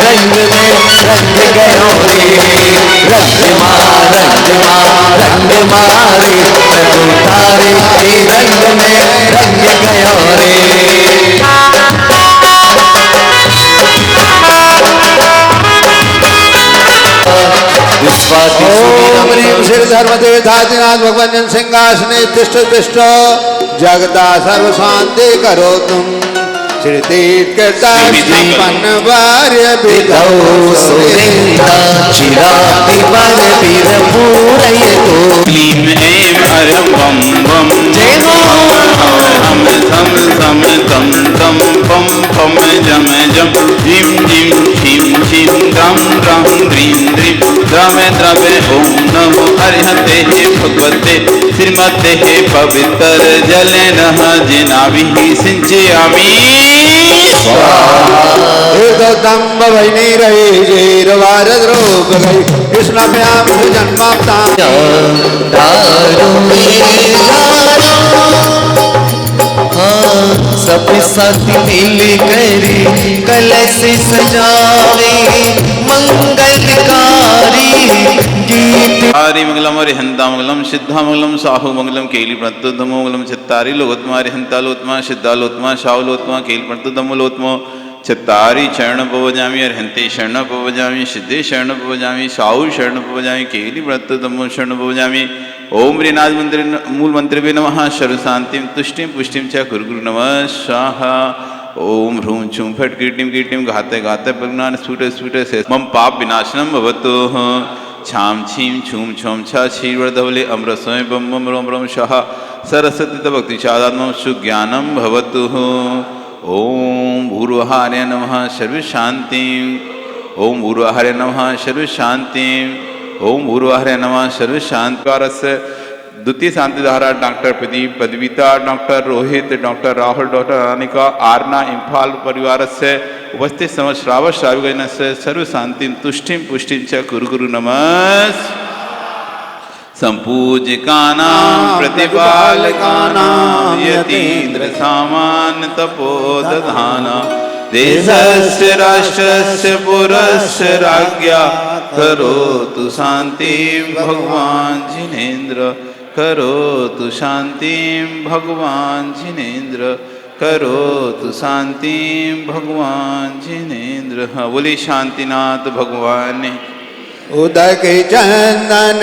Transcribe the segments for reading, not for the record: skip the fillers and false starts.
रंग में रंग गयो रे, रंग मारे प्रभु तारे रंग में रंग गयो रे। ओम ह्रीं श्री धर्मदेवतादिनाथ भगवान सिंहासने तिष्ठ तिष्ठ जगता सर्व शांति करो तुम। श्री तीर्थकर्ता संपन्न वार्य विधौ सुरेंद्र चिराति वन वीर पूरयतो। क्लीं ऐं हरं बम बम जय हो। हम सम सम तम तम पम पम जम जम झिम झिम झिम झिम द्रम द्रम द्रीं द्रीं द्रमे द्रमे ओम नमो हरिहते भगवते श्रीमते पवित्र जलेन जिनाभिः सिंचयामि। दम्ब वैनीरैर्वारद्रोग गै कृष्णभ्यां जन्माप्तां सब साथी मिल कर कलश सजावे मंगलकारी गीत। हरि मंगलम हरिहंता मंगलम सिद्धा मंगलम साहु मंगलम केली प्रणतोधमो मंगलम चित्तारी लोकोत्तमा हरिहंता लोत्मा सिद्धा लोत्मा साहु लोत्मा केली प्रणतोधमो लोत्मो चित्तारी शरण पवजामि अरहंते शरण पवजामि सिद्धे शरण पवजामि साहु शरण पवजामि केली प्रणतोधमो शरण पवजामि। ओम ह्रीनाथ मंत्र मूल मंत्र वे नमः सर्व शांतिम तुष्टिम पुष्टिम च गुरु गुरु नमः स्वाहा। ओम ह्रूं छूं फट कीर्तिम कीर्तिम घाते घाते प्रज्ञान स्फुट स्फुट से मम पाप विनाशनम भवतु। छाम छीम छूम छौम छा क्षीरवरधवले अमृतस्वयं बम बम रोम रोम शाह सरस्वती भक्ति चादात्मम सुज्ञानम भवतु। ओम भूर्वहार्य नमः सर्व शांतिम। ओम भूर्वहार्य नमः सर्व शांतिम। ओम भूर्वहार्य नमः सर्व शांतिकारस्य द्वितीय शांति धारा डॉक्टर प्रदीप पदविता doctor Rohit doctor Rahul doctor Anika Aarna Imphal परिवार से उपस्थित समस्त श्रावक श्राविकजन से सर्व शांतिम तुष्टिम पुष्टिम च गुरु गुरु नमः। संपूज्यकानां प्रतिपालकानां यतीन्द्र सामान्य तपोदधाना देशस्य राष्ट्रस्य पुरस्य राज्ञा करोतु शांतिं भगवान् जिनेन्द्र करोतु शांतिं भगवान् जिनेन्द्र करोतु शांतिं भगवान् जिनेन्द्र। बोली शांतिनाथ भगवान उदक चंदन।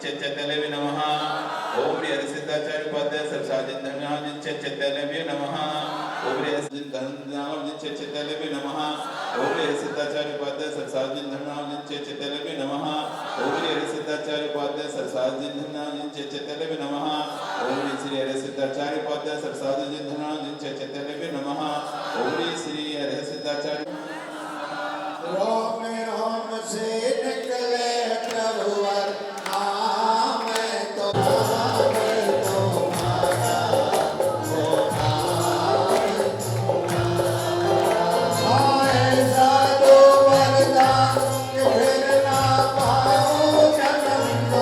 चैतन्य नमः। ओम श्री हरिसिद्धाचार्य उपाध्याय सरसाजित धर्मनाम चैतन्य नमः। ओम श्री हरिसिद्ध धर्मनाम चैतन्य नमः। ओम श्री हरिसिद्धाचार्य उपाध्याय सरसाजित धर्मनाम चैतन्य नमः। ओम श्री हरिसिद्धाचार्य उपाध्याय सरसाजित धर्मनाम चैतन्य नमः। ओम श्री हरिसिद्धाचार्य उपाध्याय सरसाजित धर्मनाम चैतन्य नमः। ओम श्री हरिसिद्धाचार्य रोम रोम से निकले प्रभुवर नाम तो ऐसा तो वरदान कि फिर ना पाऊं जन्म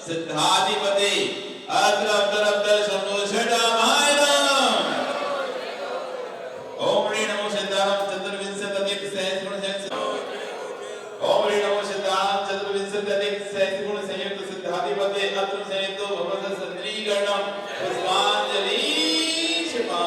सिद्धाधिपति अब्दुल अब्दुल अब्दुल शंभु षडामायनम। ओम ह्री नमो सिद्धारम चतुर्विंशत्यधिक सहस्रगुण ओम ह्री नमो सिद्धारम चतुर्विंशत्यधिक सहस्रगुण संयुक्त सिद्धाधिपति अब्दुल संयुक्त भगवत संतरी गणम पुष्पांजलि क्षमा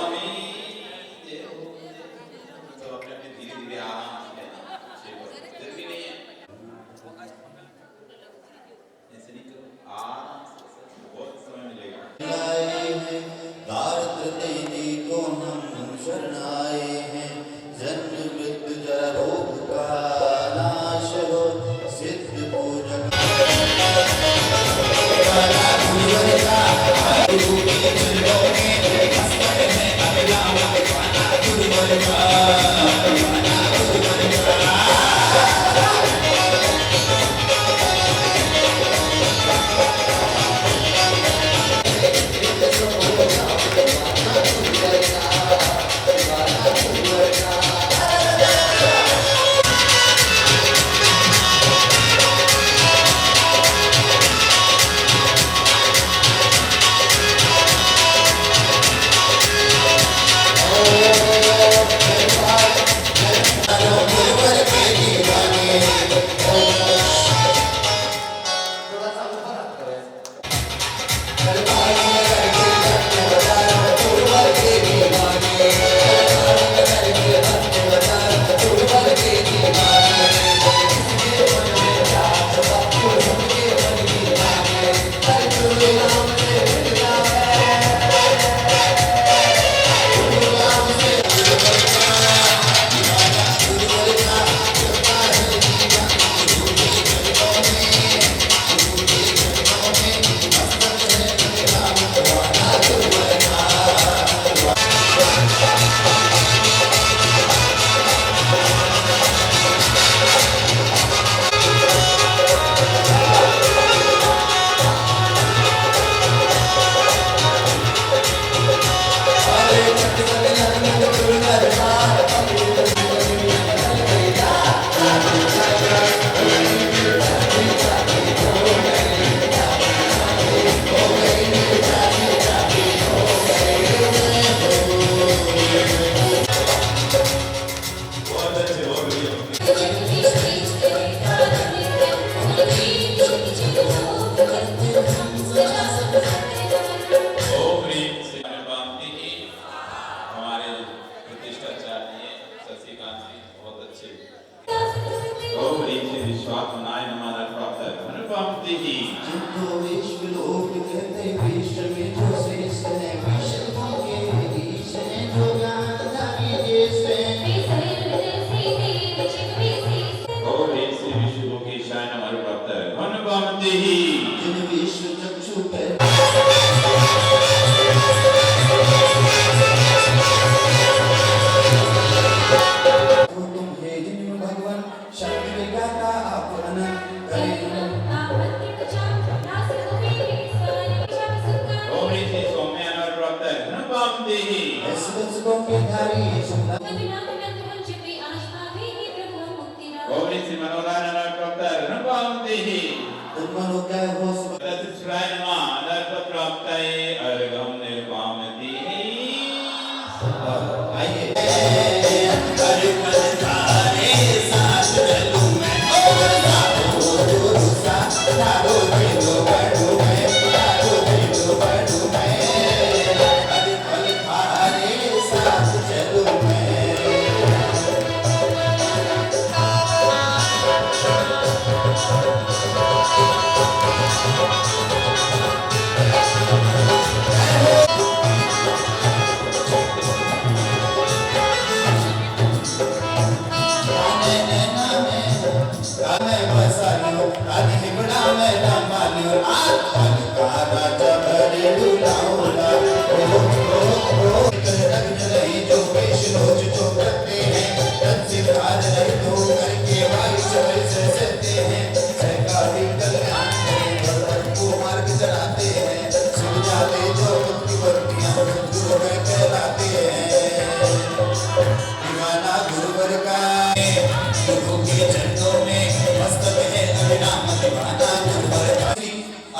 जिनको विश्व लोक कहते विश्व में जो श्रेष्ठ है विश्व के ईश है जो ज्ञानदानी देश है जिन विश्व चक्षु तुम हे जिन भगवान शक्ति विज्ञाता अपना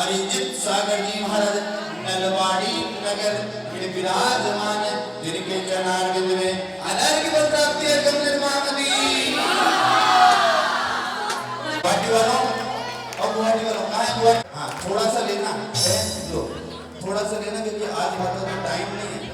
अरिजित सागर जी महाराज नलवाड़ी नगर विराजमान जिनके चरणारविंद में अनर्घ्य बल प्राप्ति है गम निर्मामति गुवाहाटी वालों कहाँ है गुवाहाटी? हाँ थोड़ा सा लेना है लो थोड़ा सा लेना क्योंकि आज माता को टाइम नहीं है।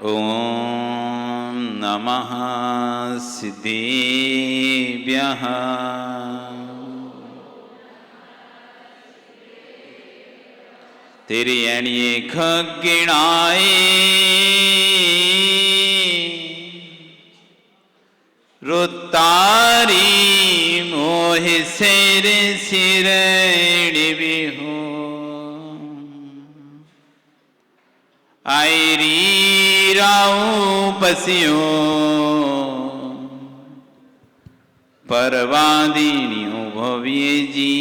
ॐ नमः सिद्धेभ्यः। तेरी एणिये खगिणाए रुतारी मोहि सिर सिरणी बिहू आयरी राऊ पसियो परवादिनियों भव्य जी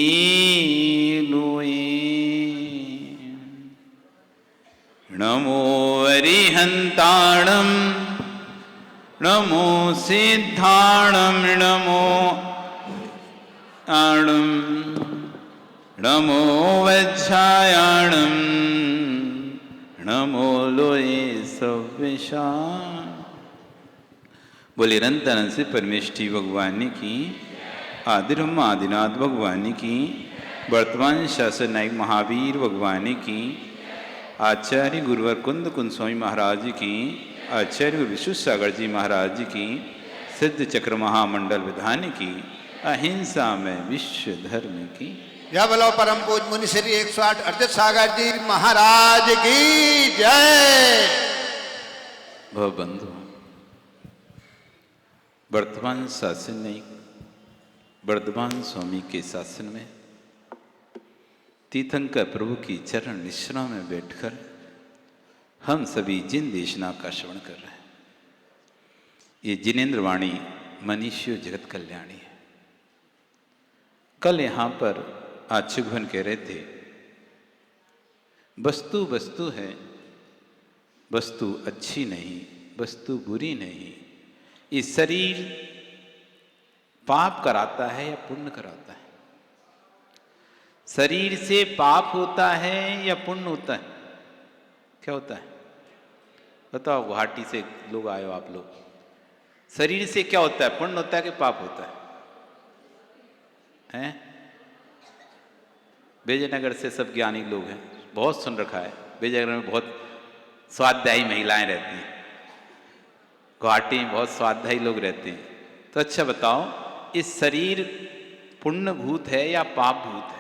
लोए। नमो अरिहंताणं नमो सिद्धाणं नमो आणं नमो वज्रायणं नमो लोये सव्यशा। बोले रंतन से परमेष्ठी भगवान की, आदिरम आदिनाथ भगवान की, वर्तमान शासन नायक महावीर भगवान की, आचार्य गुरुवर कुंद कुंद स्वामी महाराज की, आचार्य गुरु विश्व सागर जी महाराज की, सिद्ध चक्र महामंडल विधान की, अहिंसा में विश्व धर्म की। जय बोलो परम पूज मुनि श्री 108 अर्जित सागर जी महाराज की जय। भवबंधु, वर्तमान शासन नायक वर्धमान स्वामी के शासन में तीर्थंकर प्रभु की चरण निश्रा में बैठकर हम सभी जिन देशना का श्रवण कर रहे हैं, ये जिनेन्द्र वाणी मनीषियो जगत कल्याणी है। कल यहाँ पर आच्छुभन कह रहे थे, वस्तु वस्तु है, वस्तु अच्छी नहीं, वस्तु बुरी नहीं। ये शरीर पाप कराता है या पुण्य कराता है? शरीर से पाप होता है या पुण्य होता है? क्या होता है बताओ? गुवाहाटी से लोग आए हो आप लोग, शरीर से क्या होता है? पुण्य होता है कि पाप होता है? हैं? विजयनगर से सब ज्ञानी लोग हैं, बहुत सुन रखा है। विजयनगर में बहुत स्वाध्यायी महिलाएं रहती हैं, गुवाहाटी में बहुत स्वाध्यायी लोग रहते हैं। तो अच्छा बताओ, इस शरीर पुण्य भूत है या पाप भूत है?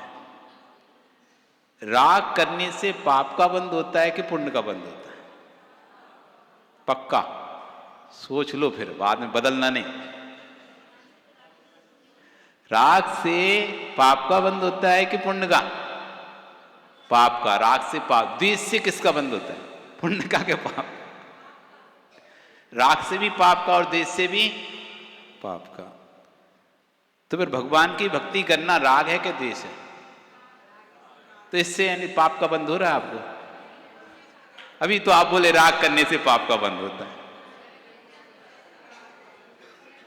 राग करने से पाप का बंध होता है कि पुण्य का बंध होता है? पक्का सोच लो, फिर बाद में बदलना नहीं। राग से पाप का बंध होता है कि पुण्य का? पाप का। राग से पाप। द्वेष से किसका बंध होता है? पुण्य का क्या पाप? राग से भी पाप का और द्वेष से भी पाप का। तो फिर भगवान की भक्ति करना राग है कि द्वेष है? तो इससे यानी पाप का बंध हो रहा है आपको? अभी तो आप बोले राग करने से पाप का बंध होता है।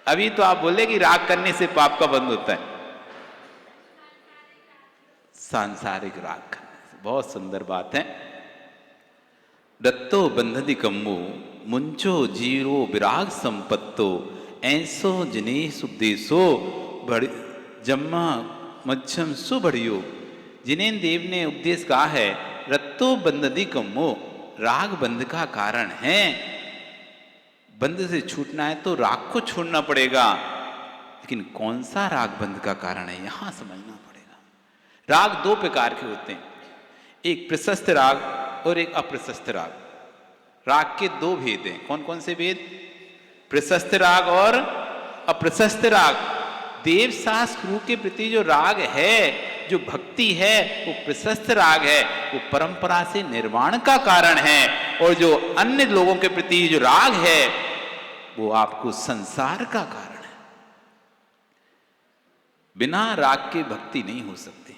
अभी तो आप बोले कि राग करने से पाप का बंध होता है। सांसारिक राग करने से। बहुत सुंदर बात है। दत्तो बंधति कम्बो मुंचो जीरो विराग संपत्तो ऐसो जिने सुदेशो बड़ जम्मा मध्यम सुबड़ियो। जिनेन्द्र देव ने उपदेश कहा है, रत्तो बंधति कम्बो, राग बंध का कारण है। बंध से छूटना है तो राग को छोड़ना पड़ेगा, लेकिन कौन सा राग बंध का कारण है यहां समझना पड़ेगा। राग दो प्रकार के होते हैं, एक प्रशस्त राग और एक अप्रशस्त राग। राग के दो भेद हैं। कौन कौन से भेद? प्रशस्त राग और अप्रशस्त राग। देव शास्त्र गुरु के प्रति जो राग है, जो भक्ति है, वो प्रशस्त राग है, वो परंपरा से निर्वाण का कारण है। और जो अन्य लोगों के प्रति जो राग है, वो आपको संसार का कारण है। बिना राग के भक्ति नहीं हो सकती।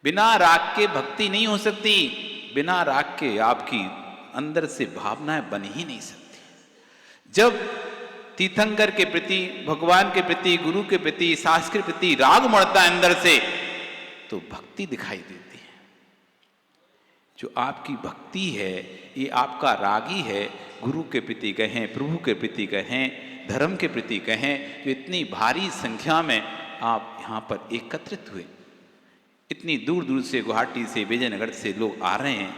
बिना राग के भक्ति नहीं हो सकती। बिना राग के आपकी अंदर से भावनाएं बन ही नहीं सकती। जब तीर्थंकर के प्रति, भगवान के प्रति, गुरु के प्रति, शास्त्र के प्रति राग मरता है अंदर से, तो भक्ति दिखाई देती है। जो आपकी भक्ति है, ये आपका रागी है। गुरु के प्रति कहें, प्रभु के प्रति कहें, धर्म के प्रति कहें, जो इतनी भारी संख्या में आप यहाँ पर एकत्रित हुए, इतनी दूर दूर से, गुवाहाटी से, विजयनगर से लोग आ रहे हैं,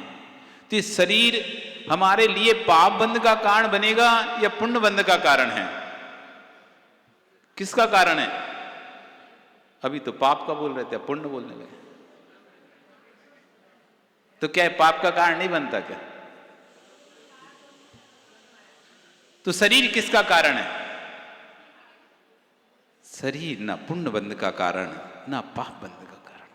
तो ये शरीर हमारे लिए पाप बंध का कारण बनेगा या पुण्य बंध का कारण है? किसका कारण है? अभी तो पाप का बोल रहे थे, पुण्य बोलने लगे। तो क्या पाप का कारण नहीं बनता क्या? तो शरीर किसका कारण है? शरीर ना पुण्य बंध का कारण, ना पाप बंध का कारण।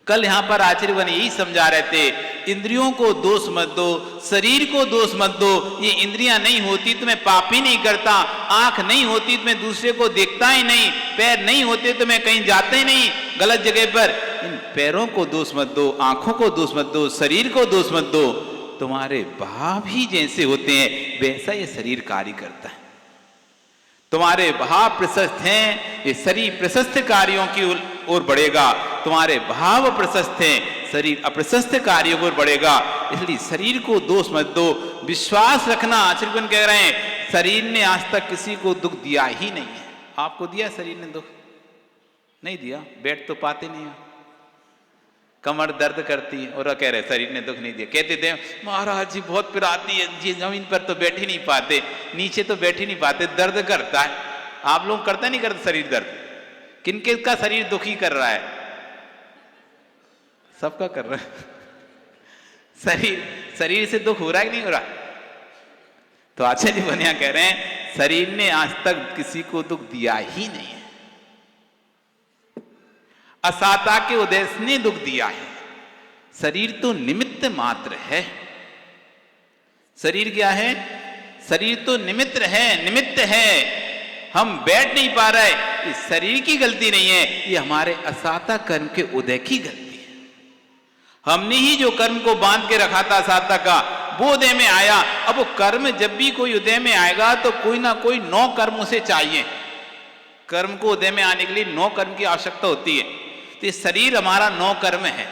कल यहां पर आचार्यगण यही समझा रहे थे, इंद्रियों को दोष मत दो, शरीर को दोष मत दो। ये इंद्रियां नहीं होती तो मैं पाप ही नहीं करता, आंख नहीं होती तो मैं दूसरे को देखता ही नहीं, पैर नहीं होते तो मैं कहीं जाता ही नहीं गलत जगह पर। इन पैरों को दोष मत दो, आंखों को दोष मत दो, शरीर को दोष मत दो। तुम्हारे भाव ही जैसे होते हैं वैसा ये शरीर कार्य करता है। तुम्हारे भाव प्रशस्त हैं, ये शरीर प्रशस्त कार्यों की ओर बढ़ेगा। तुम्हारे भाव प्रशस्त हैं, शरीर अप्रशस्त कार्यों की ओर बढ़ेगा। इसलिए शरीर को दोष मत दो। विश्वास रखना, आचार्यगण कह रहे हैं, शरीर ने आज तक किसी को दुख दिया ही नहीं है। आपको दिया शरीर ने दुख? नहीं दिया। बैठ तो पाते नहीं हो, कमर दर्द करती है और कह रहे शरीर ने दुख नहीं दिया। कहते थे महाराज जी बहुत पिराती है जी, जमीन पर तो बैठ ही नहीं पाते, नीचे तो बैठ ही नहीं पाते, दर्द करता है। आप लोग करते नहीं करते शरीर दर्द? किनके का शरीर दुखी कर रहा है? सबका कर रहा है। शरीर से दुख हो रहा है कि नहीं हो रहा? तो आचार्य बनिया कह रहे हैं शरीर ने आज तक किसी को दुख दिया ही नहीं है। असाता के उद्देश्य ने दुख दिया है। शरीर तो निमित्त मात्र है। शरीर क्या है? शरीर तो निमित्त है। हम बैठ नहीं पा रहे, ये शरीर की गलती नहीं है, ये हमारे असाता कर्म के उदय की गलती है। हमने ही जो कर्म को बांध के रखा था असाता का, वो उदय में आया। अब वो कर्म जब भी कोई उदय में आएगा तो कोई ना कोई 9 कर्म उसे चाहिए। कर्म को उदय में आने के लिए 9 कर्म की आवश्यकता होती है। तो ये शरीर हमारा 9 कर्म है,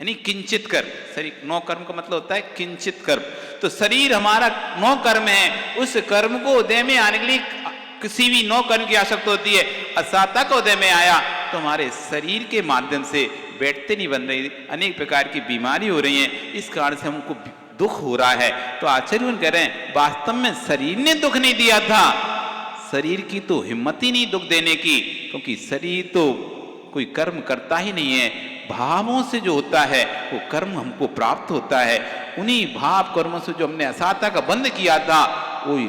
यानी किंचित कर्म। शरीर 9 कर्म का मतलब होता है किंचित कर्म। तो शरीर हमारा 9 कर्म है। उस कर्म को उदय में आने के लिए किसी भी 9 कर्म की आवश्यकता होती है। असाता का उदय में आया तो हमारे शरीर के माध्यम से बैठते नहीं बन रही, अनेक प्रकार की बीमारी हो रही है। इस कारण से हमको दुख हो रहा है। तो आचार्य कह रहे हैं वास्तव में शरीर ने दुख नहीं दिया था, शरीर की तो हिम्मत ही नहीं दुख देने की, क्योंकि शरीर तो कोई कर्म करता ही नहीं है। भावों से जो होता है वो कर्म हमको प्राप्त होता है। उन्हीं भाव कर्मों से जो हमने असाता का बंध किया था, वही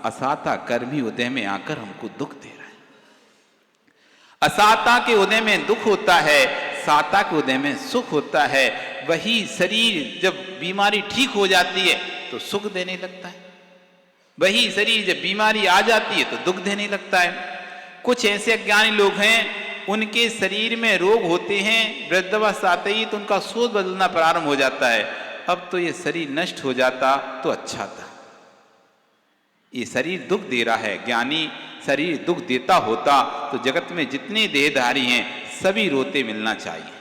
असाता कर्म ही उदय में आकर हमको दुख दे रहा है। असाता के उदय में दुख होता है, साता के उदय में सुख होता है। वही शरीर जब बीमारी ठीक हो जाती है तो सुख देने लगता है, वही शरीर जब बीमारी आ जाती है तो दुख देने लगता है। कुछ ऐसे अज्ञानी लोग हैं, उनके शरीर में रोग होते हैं, वृद्धावस्था आते ही तो उनका सोच बदलना प्रारंभ हो जाता है। अब तो ये शरीर नष्ट हो जाता तो अच्छा था, ये शरीर दुख दे रहा है। ज्ञानी शरीर दुख देता होता तो जगत में जितने देहधारी हैं सभी रोते मिलना चाहिए।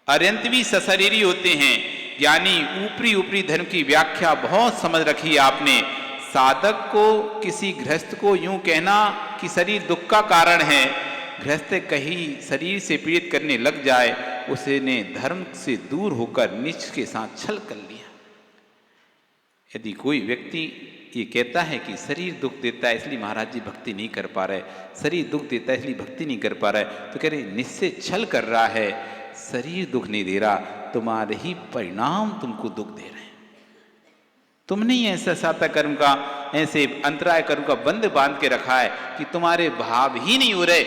अरंत भी सशरीरी होते हैं। ज्ञानी ऊपरी ऊपरी धर्म की व्याख्या बहुत समझ रखी है आपने। साधक को, किसी गृहस्थ को यूं कहना कि शरीर दुख का कारण है, गृहस्थ कहीं शरीर से पीड़ित करने लग जाए, उसे ने धर्म से दूर होकर नीच के साथ छल कर लिया। यदि कोई व्यक्ति ये कहता है कि शरीर दुख देता है इसलिए महाराज जी भक्ति नहीं कर पा रहे, शरीर दुख देता है इसलिए भक्ति नहीं कर पा रहे, तो कह रहे निश्चय छल कर रहा है। शरीर दुख नहीं दे रहा, तुम्हारे ही परिणाम तुमको दुख दे रहे हैं। तुमने ही ऐसा साता कर्म का, ऐसे अंतराय कर्म का बंध बांध के रखा है कि तुम्हारे भाव ही नहीं हो रहे।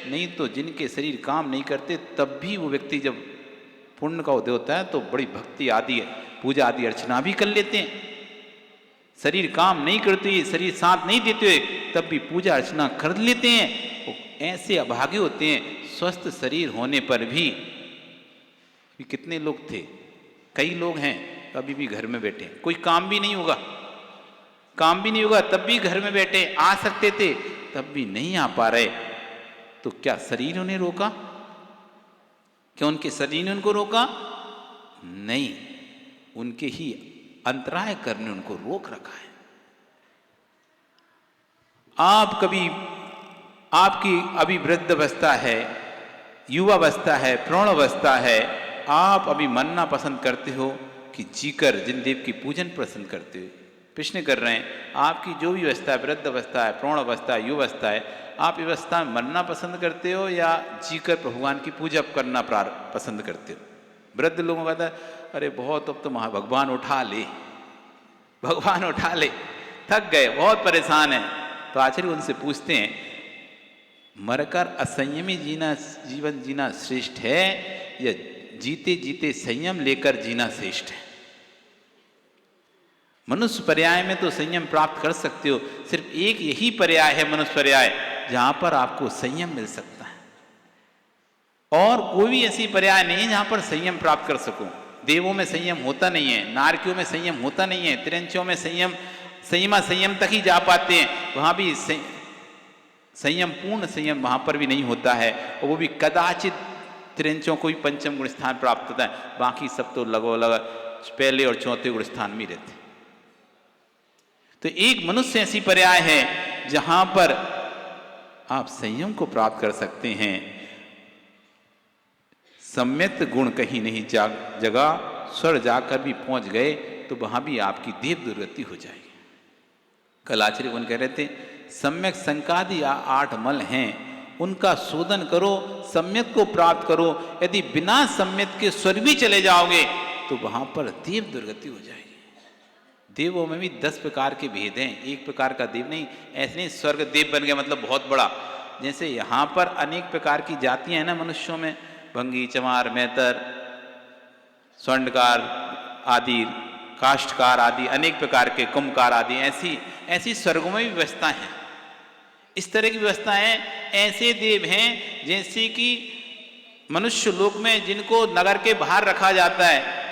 नहीं तो जिनके शरीर काम नहीं करते तब भी वो व्यक्ति जब पुण्य का उदय होता है तो बड़ी भक्ति आदि, पूजा आदि अर्चना भी कर लेते हैं। शरीर काम नहीं करते, शरीर साथ नहीं देते हुए तब भी पूजा अर्चना कर लेते हैं। वो ऐसे अभागे होते हैं, स्वस्थ शरीर होने पर भी। कितने लोग थे, कई लोग हैं अभी भी घर में बैठे, कोई काम भी नहीं होगा, काम भी नहीं होगा तब भी घर में बैठे, आ सकते थे तब भी नहीं आ पा रहे। तो क्या शरीर उन्हें रोका? क्या उनके शरीर ने उनको रोका? नहीं, उनके ही अंतराय करने उनको रोक रखा है। आप कभी, आपकी अभी वृद्ध अवस्था है, युवावस्था है, प्रौढ़ अवस्था है, आप अभी मरना पसंद करते हो कि जीकर जिन देव की पूजन पसंद करते हो? प्रश्न कर रहे हैं, आपकी जो भी अवस्था है, वृद्ध अवस्था है, प्रौढ़ अवस्था है, युवावस्था है, आप अवस्था में मरना पसंद करते हो या जीकर भगवान की पूजा करना पसंद करते हो? वृद्ध लोगों का कहता है, अरे बहुत अब तो भगवान उठा ले, भगवान उठा ले, थक गए, बहुत परेशान है। तो आचार्य उनसे पूछते हैं, मरकर असंयमी जीवन जीना श्रेष्ठ है या जीते जीते संयम लेकर जीना श्रेष्ठ है? मनुष्य पर्याय में तो संयम प्राप्त कर सकते हो, सिर्फ एक यही पर्याय है मनुष्य पर्याय जहां पर आपको संयम मिल सकता है, और कोई भी ऐसी पर्याय नहीं है जहां पर संयम प्राप्त कर सको। देवों में संयम होता नहीं है, नारकियों में संयम होता नहीं है, तिरंचियों में संयम तक ही जा पाते हैं, वहां भी संयम, पूर्ण संयम वहां पर भी नहीं होता है, और वो भी कदाचित तिरंचियों को भी पंचम गुण स्थान प्राप्त होता है, बाकी सब तो लगभग पहले और चौथे गुण स्थान में रहते। तो एक मनुष्य ऐसी पर्याय है जहां पर आप संयम को प्राप्त कर सकते हैं। सम्यक गुण कहीं नहीं जगा, स्वर्ग जाकर भी पहुंच गए तो वहां भी आपकी देव दुर्गति हो जाएगी। कल आचार्य कौन कह रहे थे, सम्यक संकादि 8 मल हैं, उनका शोधन करो, सम्यक को प्राप्त करो। यदि बिना सम्यक के स्वर्ग भी चले जाओगे तो वहां पर देव दुर्गति हो जाएगी। देवों में भी 10 प्रकार के भेद हैं, एक प्रकार का देव नहीं। ऐसे नहीं स्वर्ग देव बन गया मतलब बहुत बड़ा, जैसे यहाँ पर अनेक प्रकार की जातियां हैं ना मनुष्यों में, भंगी, चमार, मैतर, स्वर्णकार आदि, काष्ठकार आदि, अनेक प्रकार के कुंभकार आदि, ऐसी स्वर्गों में भी व्यवस्था है। इस तरह की व्यवस्थाएं, ऐसे देव हैं जैसे कि मनुष्य लोक में जिनको नगर के बाहर रखा जाता है,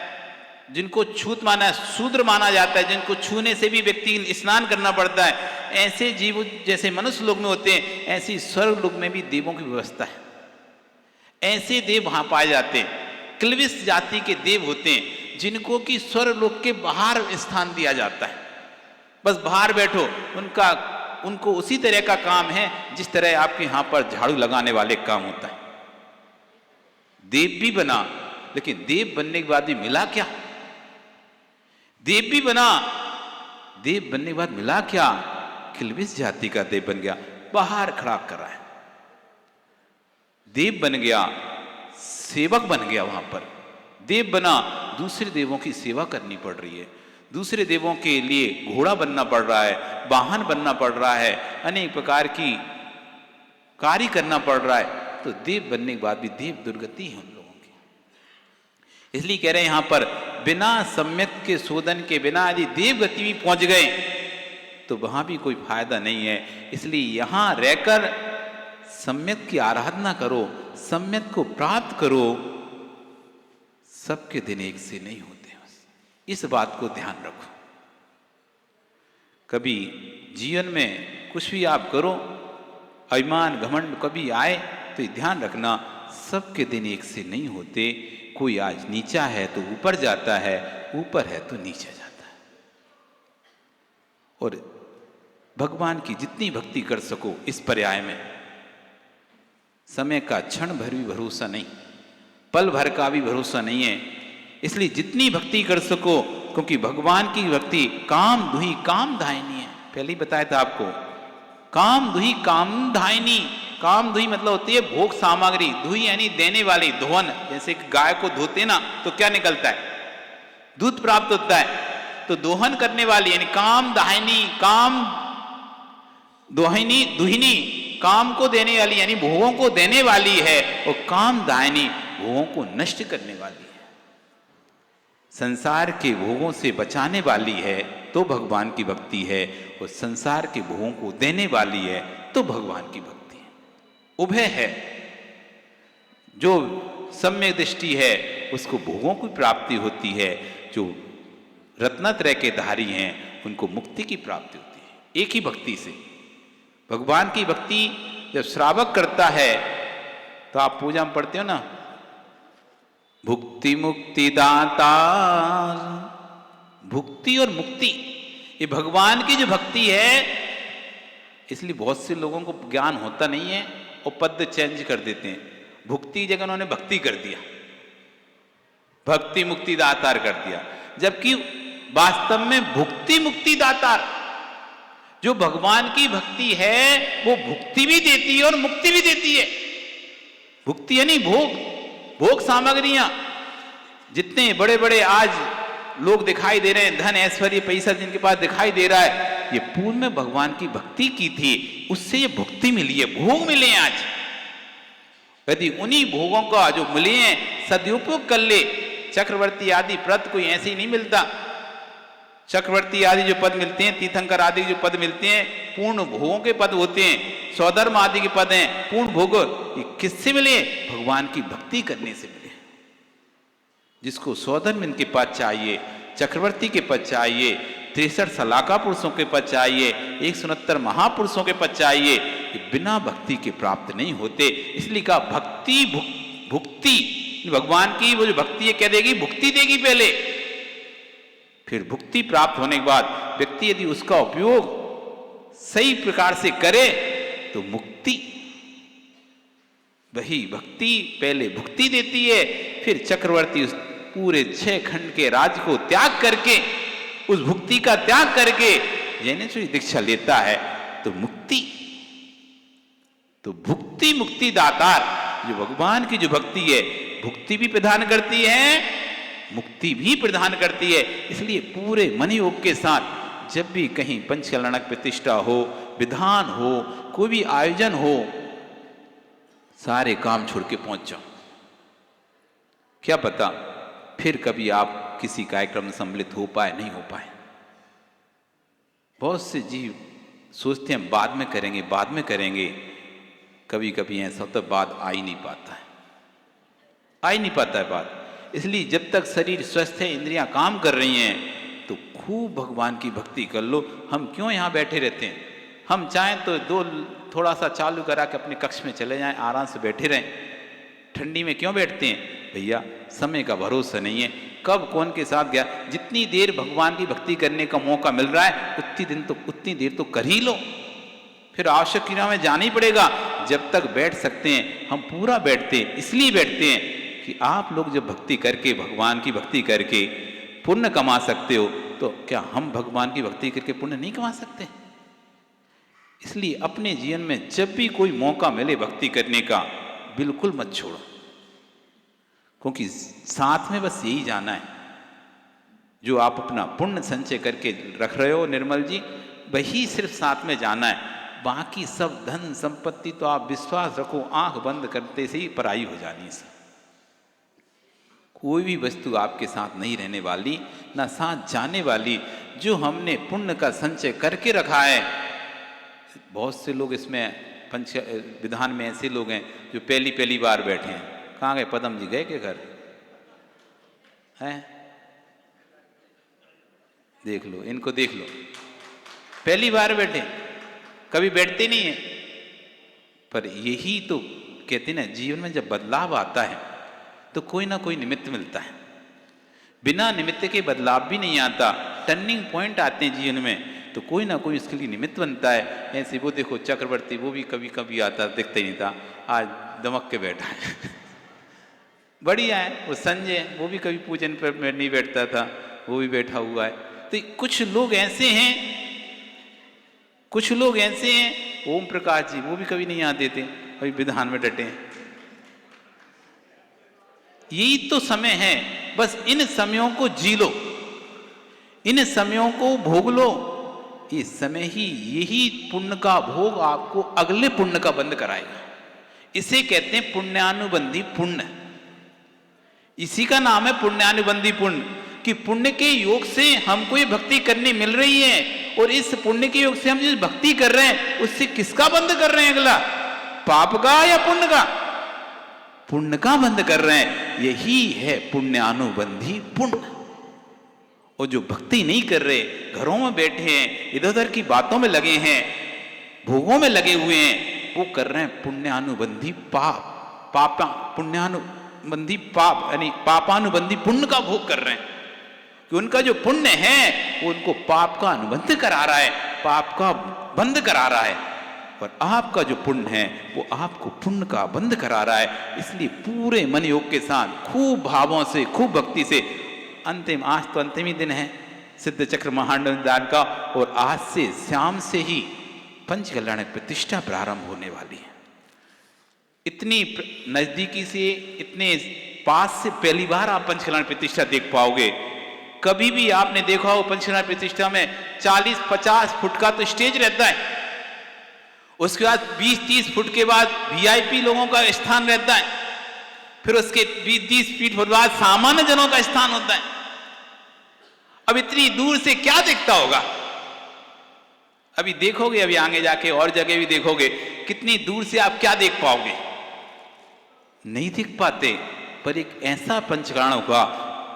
जिनको छूत माना, शूद्र माना जाता है, जिनको छूने से भी व्यक्ति स्नान करना पड़ता है, ऐसे जीव जैसे मनुष्य लोक में होते हैं, ऐसी स्वर्ग लोक में भी देवों की व्यवस्था है। ऐसे देव वहां पाए जाते हैं। क्लिविस जाति के देव होते हैं जिनको कि स्वर्ग लोक के बाहर स्थान दिया जाता है, बस बाहर बैठो, उनको उसी तरह का काम है जिस तरह आपके यहां पर झाड़ू लगाने वाले काम होता है। देव भी बना, लेकिन देव बनने के बाद भी मिला क्या? देव भी बना, देव बनने के बाद मिला क्या? किलबिस जाति का देव बन गया, बाहर खड़ा कर रहा है। देव बन गया, सेवक बन गया, वहां पर देव बना, दूसरे देवों की सेवा करनी पड़ रही है, दूसरे देवों के लिए घोड़ा बनना पड़ रहा है, वाहन बनना पड़ रहा है, अनेक प्रकार की कार्य करना पड़ रहा है। तो देव बनने के बाद भी देव दुर्गति है उन लोगों की। इसलिए कह रहे हैं यहां पर बिना सम्यक के शोधन के बिना यदि देव गति भी पहुंच गए तो वहां भी कोई फायदा नहीं है। इसलिए यहां रहकर सम्यक की आराधना करो, सम्यक को प्राप्त करो। सबके दिन एक से नहीं होते, इस बात को ध्यान रखो। कभी जीवन में कुछ भी आप करो, अभिमान घमंड कभी आए तो ध्यान रखना, सबके दिन एक से नहीं होते। कोई आज नीचा है तो ऊपर जाता है, ऊपर है तो नीचे जाता है। और भगवान की जितनी भक्ति कर सको इस पर्याय में, समय का क्षण भर भी भरोसा नहीं, पल भर का भी भरोसा नहीं है। इसलिए जितनी भक्ति कर सको, क्योंकि भगवान की भक्ति काम दुही काम धायनी है। पहले ही बताया था आपको, काम दुही काम धायनी। काम दुही मतलब होती है भोग सामग्री, दुही यानी देने वाली, दोहन। जैसे गाय को धोते ना तो क्या निकलता है? दूध प्राप्त होता है। तो दोहन करने वाली यानी काम दाहिनी, काम दोहिनी, दुहिनी काम को देने वाली यानी भोगों को देने वाली है, और काम दाहिनी भोगों को नष्ट करने वाली है, संसार के भोगों से बचाने वाली है तो भगवान की भक्ति है, और संसार के भोगों को देने वाली है तो भगवान की भक्ति है। उभय है। जो सम्यक दृष्टि है उसको भोगों की प्राप्ति होती है, जो रत्नत्रय के धारी हैं उनको मुक्ति की प्राप्ति होती है एक ही भक्ति से। भगवान की भक्ति जब श्रावक करता है तो आप पूजा में पढ़ते हो ना, भुक्ति मुक्ति दाता, भुक्ति और मुक्ति ये भगवान की जो भक्ति है। इसलिए बहुत से लोगों को ज्ञान होता नहीं है और पद चेंज कर देते हैं। भुक्ति जगह उन्होंने भक्ति कर दिया, भक्ति मुक्ति दातार कर दिया, जबकि वास्तव में भुक्ति मुक्ति दातार जो भगवान की भक्ति है वो भुक्ति भी देती है और मुक्ति भी देती है। भुक्ति यानी भोग, भोग सामग्रियां। जितने बड़े बड़े आज लोग दिखाई दे रहे हैं, धन ऐश्वर्य पैसा जिनके पास दिखाई दे रहा है, ये पूर्व में भगवान की भक्ति की थी, उससे ये भुक्ति मिली है, भोग मिले हैं आज। यदि उन्हीं भोगों का जो मिले हैं सदुपयोग कर ले, चक्रवर्ती आदि पद कोई ऐसे ही नहीं मिलता। चक्रवर्ती आदि जो पद मिलते हैं, तीर्थंकर आदि जो पद मिलते हैं, पूर्ण भोगों के पद होते हैं। स्वधर्म आदि के पद हैं, पूर्ण भोग। ये किससे मिले? भगवान की भक्ति करने से मिले। जिसको स्वधर्म इनके पद चाहिए, चक्रवर्ती के पद चाहिए, 63 सलाका पुरुषों के पद चाहिए, 169 महापुरुषों के पद चाहिए, ये बिना भक्ति के प्राप्त नहीं होते। इसलिए कहा भक्ति भुक्ति, भगवान की वो जो भक्ति है क्या देगी? भुक्ति देगी पहले, फिर भुक्ति प्राप्त होने के बाद व्यक्ति यदि उसका उपयोग सही प्रकार से करे तो मुक्ति। वही भक्ति पहले भुक्ति देती है, फिर चक्रवर्ती उस पूरे 6 खंड के राज को त्याग करके, उस भुक्ति का त्याग करके जैनेश्वरी दीक्षा लेता है तो मुक्ति। तो भुक्ति मुक्ति दातार जो भगवान की जो भक्ति है, भुक्ति भी प्रदान करती है, मुक्ति भी प्रदान करती है। इसलिए पूरे मन योग के साथ जब भी कहीं पंचकल्याणक प्रतिष्ठा हो, विधान हो, कोई भी आयोजन हो, सारे काम छोड़ के पहुंच जाओ। क्या पता फिर कभी आप किसी कार्यक्रम में सम्मिलित हो पाए, नहीं हो पाए। बहुत से जीव सोचते हैं बाद में करेंगे, बाद में करेंगे। कभी कभी ऐसा तो बाद आ ही नहीं पाता है, आ ही नहीं पाता है बात। इसलिए जब तक शरीर स्वस्थ है, इंद्रियां काम कर रही हैं, तो खूब भगवान की भक्ति कर लो। हम क्यों यहाँ बैठे रहते हैं? हम चाहें तो थोड़ा सा चालू करा के अपने कक्ष में चले जाएं, आराम से बैठे रहें। ठंडी में क्यों बैठते हैं? भैया समय का भरोसा नहीं है, कब कौन के साथ गया। जितनी देर भगवान की भक्ति करने का मौका मिल रहा है उतनी देर तो कर ही लो। फिर आवश्यक क्रिया में जाना ही पड़ेगा। जब तक बैठ सकते हैं हम पूरा बैठते हैं। इसलिए बैठते हैं कि आप लोग जब भक्ति करके, भगवान की भक्ति करके पुण्य कमा सकते हो, तो क्या हम भगवान की भक्ति करके पुण्य नहीं कमा सकते? इसलिए अपने जीवन में जब भी कोई मौका मिले भक्ति करने का, बिल्कुल मत छोड़ो, क्योंकि साथ में बस यही जाना है। जो आप अपना पुण्य संचय करके रख रहे हो निर्मल जी, वही सिर्फ साथ में जाना है। बाकी सब धन संपत्ति तो आप विश्वास रखो, आंख बंद करते से ही पराई हो जानी है। कोई भी वस्तु आपके साथ नहीं रहने वाली, ना साथ जाने वाली। जो हमने पुण्य का संचय करके रखा है, बहुत से लोग इसमें पंच विधान में ऐसे लोग हैं जो पहली बार बैठे हैं। कहाँ गए? पदम जी गए के घर हैं? देख लो, इनको देख लो, पहली बार बैठे, कभी बैठते नहीं है। पर यही तो कहते ना, जीवन में जब बदलाव आता है तो कोई ना कोई निमित्त मिलता है। बिना निमित्त के बदलाव भी नहीं आता। टर्निंग पॉइंट आते हैं जीवन में, तो कोई ना कोई उसके लिए निमित्त बनता है। ऐसे वो देखो चक्रवर्ती, वो भी कभी कभी आता, दिखता ही नहीं था, आज दमक के बैठा है। बढ़िया है। वो संजय, वो भी कभी पूजन पर नहीं बैठता था, वो भी बैठा हुआ है। तो कुछ लोग ऐसे हैं, कुछ लोग ऐसे हैं, ओम प्रकाश जी, वो भी कभी नहीं आते थे, अभी विधान में डटे हैं। यही तो समय है, बस इन समयों को जी लो, इन समयों को भोग लो। ये समय ही, यही पुण्य का भोग आपको अगले पुण्य का बंद कराएगा। इसे कहते हैं पुण्यानुबंधी पुण्य। इसी का नाम है पुण्यानुबंधी पुण्य, कि पुण्य के योग से हमको ये भक्ति करनी मिल रही है, और इस पुण्य के योग से हम जिस भक्ति कर रहे हैं उससे किसका बंद कर रहे हैं? अगला पाप का या पुण्य का? पुण्य का बंद कर रहे हैं। यही है पुण्यानुबंधी पुण्य। और जो भक्ति नहीं कर रहे, घरों में बैठे हैं, इधर उधर की बातों में लगे हैं, भोगों में लगे हुए हैं, वो कर रहे हैं पुण्यानुबंधी पाप, पुण्यानुबंधी पाप यानी पापानुबंधी पुण्य का भोग कर रहे हैं। कि उनका जो पुण्य है वो उनको पाप का अनुबंध करा रहा है, पाप का बंद करा रहा है। और आपका जो पुण्य है वो आपको पुण्य का बंध करा रहा है। इसलिए पूरे मन योग के साथ खूब भावों से, खूब भक्ति से, अंतिम, आज तो अंतिम ही दिन है सिद्ध चक्र महामंडल दान का, और आज से शाम से ही पंच कल्याणक प्रतिष्ठा प्रारंभ होने वाली है। इतनी नजदीकी से, इतने पास से पहली बार आप पंच कल्याण प्रतिष्ठा देख पाओगे। कभी भी आपने देखा हो पंच कल्याण प्रतिष्ठा में 40-50 फुट का तो स्टेज रहता है, उसके बाद 20-30 फुट के बाद वीआईपी लोगों का स्थान रहता है, फिर उसके 20-30 फीट बाद सामान्य जनों का स्थान होता है। अब इतनी दूर से क्या दिखता होगा? अभी देखोगे, अभी आगे जाके और जगह भी देखोगे, कितनी दूर से आप क्या देख पाओगे? नहीं दिख पाते। पर एक ऐसा पंचकरण होगा,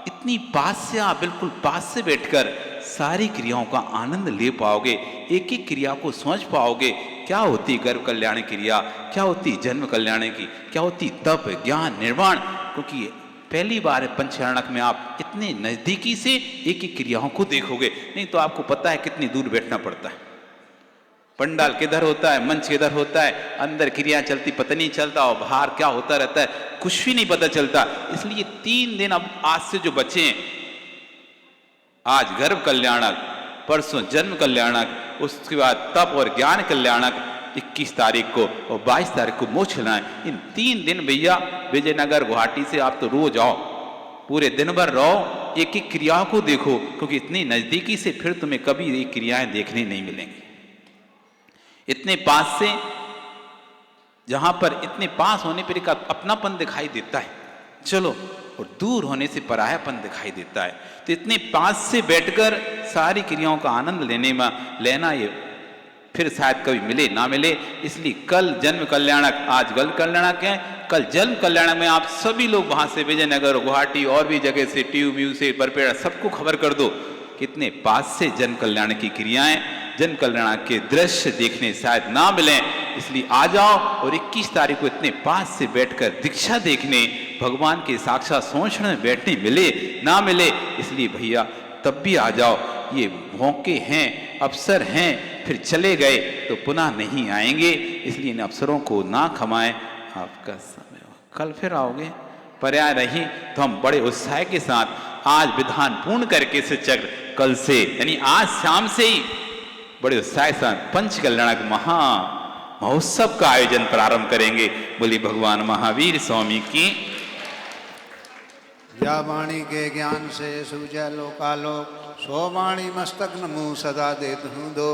इतनी पास से आप बिल्कुल पास से बैठकर सारी क्रियाओं का आनंद ले पाओगे, एक एक क्रिया को समझ पाओगे। क्या होती गर्भ कल्याण क्रिया, क्या होती जन्म कल्याण की, क्या होती तप, ज्ञान, निर्वाण। क्योंकि पहली बार पंचकरणक में आप इतने नजदीकी से एक एक क्रियाओं को देखोगे। नहीं तो आपको पता है कितनी दूर बैठना पड़ता है, पंडाल किधर होता है, मंच किधर होता है, अंदर क्रिया चलती पता नहीं चलता, और बाहर क्या होता रहता है कुछ भी नहीं पता चलता। इसलिए 3 दिन अब आज से जो बचे हैं, आज गर्भ कल्याणक, परसों जन्म कल्याणक, उसके बाद तप और ज्ञान कल्याणक 21 तारीख को और 22 तारीख को मोक्ष लाएं। इन 3 दिन भैया विजयनगर गुवाहाटी से आप तो रोज आओ, पूरे दिन भर रहो, एक एक क्रियाओं को देखो, क्योंकि इतनी नजदीकी से फिर तुम्हें कभी ये क्रियाएं देखने नहीं मिलेंगी। इतने पास से, जहां पर इतने पास होने पर एक अपनापन दिखाई देता है, चलो, और दूर होने से परायापन दिखाई देता है। तो इतने पास से बैठकर सारी क्रियाओं का आनंद लेना ये फिर शायद कभी मिले ना मिले। इसलिए कल जन्म कल्याणक, आज गर्भ कल्याणक है, कल जन्म कल्याणक में आप सभी लोग वहां से विजयनगर, गुवाहाटी और भी जगह से, ट्यूब से, बरपेड़ा, सबको खबर कर दो। कितने पास से जन्म कल्याण की क्रियाएं, जन्म कल्याण के दृश्य देखने शायद ना मिले। इसलिए आ जाओ और 21 तारीख को इतने पास से बैठकर दीक्षा देखने, भगवान के साक्षात संरक्षण में बैठने मिले ना मिले। इसलिए भैया तब भी आ जाओ, ये मौके हैं, अवसर हैं, फिर चले गए तो पुनः नहीं आएंगे। इसलिए इन अवसरों को ना खमाएं। आपका समय कल फिर आओगे, पर्याय रही तो हम बड़े उत्साह के साथ आज विधान पूर्ण करके से चक्र कल से, यानी आज शाम से ही बड़े उत्साह के साथ पंच कल्याणक महा महोत्सव का आयोजन प्रारंभ करेंगे। बोली भगवान महावीर स्वामी की। या वाणी के ज्ञान से सूझे लोकालोक, सो वाणी मस्तक नमो सदा देत हूँ दो।